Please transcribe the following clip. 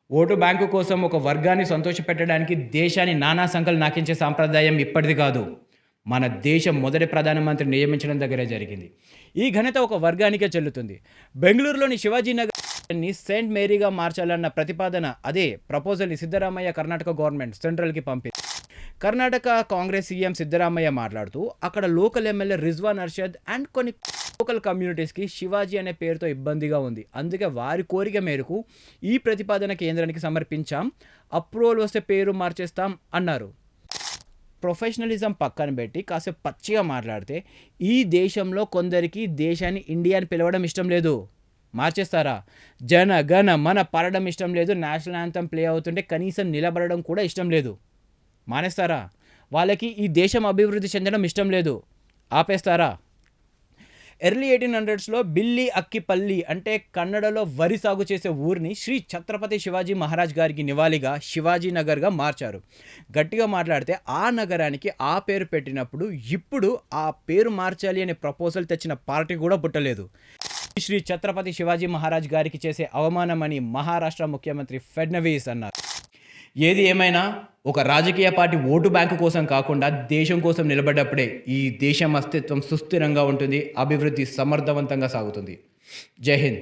Vote bank కోసం ఒక వర్గాన్ని సంతోషపెట్టడానికి దేశాన్ని నానా సంకలు నాకించే సాంప్రదాయం ఇప్పటిది కాదు. మన దేశం మొదటి ప్రధానమంత్రి నియమించడం దగ్గరే జరిగింది. ఈ ఘనత ఒక వర్గానికే చెల్లుతుంది. బెంగుళూరులోని శివాజీ నగర్‌ని సెయింట్ మేరీగా మార్చాలన్న ప్రతిపాదన అదే ప్రపోజల్‌ని సిద్ధరామయ్య కర్ణాటక గవర్నమెంట్ సెంట్రల్‌కి పంపింది. కర్ణాటక కాంగ్రెస్ సీఎం సిద్ధరామయ్య మాట్లాడుతూ అక్కడ local MLA Rizwan Arshad and కొన్ని లోకల్ కమ్యూనిటీస్‌కి శివాజీ అనే పేరుతో ఇబ్బందిగా ఉంది. అందుకే వారి కోరిక మేరకు ఈ ప్రతిపాదన కేంద్రానికి సమర్పించాం. అప్రూవల్ వస్తే పేరు మార్చేస్తాం అన్నారు. ప్రొఫెషనలిజం పక్కన పెట్టి కాసేపు పచ్చిగా మాట్లాడితే ఈ దేశంలో కొందరికి దేశాన్ని ఇండియా అని పిలవడం ఇష్టం లేదు. మార్చేస్తారా? జన గణ మన పడడం ఇష్టం లేదు. నేషనల్ యాంథమ్ ప్లే అవుతుంటే కనీసం నిలబడడం కూడా ఇష్టం లేదు. మానేస్తారా? వాళ్ళకి ఈ దేశం అభివృద్ధి చెందడం ఇష్టం లేదు. ఆపేస్తారా? ఎర్లీ 1800స్లో బిల్లి అక్కిపల్లి అంటే కన్నడలో వరి సాగు చేసే ఊరిని శ్రీ ఛత్రపతి శివాజీ మహారాజ్ గారికి నివాళిగా శివాజీ నగర్గా మార్చారు. గట్టిగా మాట్లాడితే ఆ నగరానికి ఆ పేరు పెట్టినప్పుడు ఇప్పుడు ఆ పేరు మార్చాలి అనే ప్రపోజల్ తెచ్చిన పార్టీ కూడా పుట్టలేదు. శ్రీ ఛత్రపతి శివాజీ మహారాజ్ గారికి చేసే అవమానమని మహారాష్ట్ర ముఖ్యమంత్రి ఫడ్నవీస్ అన్నారు. ఏది ఏమైనా ఒక రాజకీయ పార్టీ ఓటు బ్యాంకు కోసం కాకుండా దేశం కోసం నిలబడ్డప్పుడే ఈ దేశం అస్తిత్వం సుస్థిరంగా ఉంటుంది, అభివృద్ధి సమర్థవంతంగా సాగుతుంది. జై హింద్.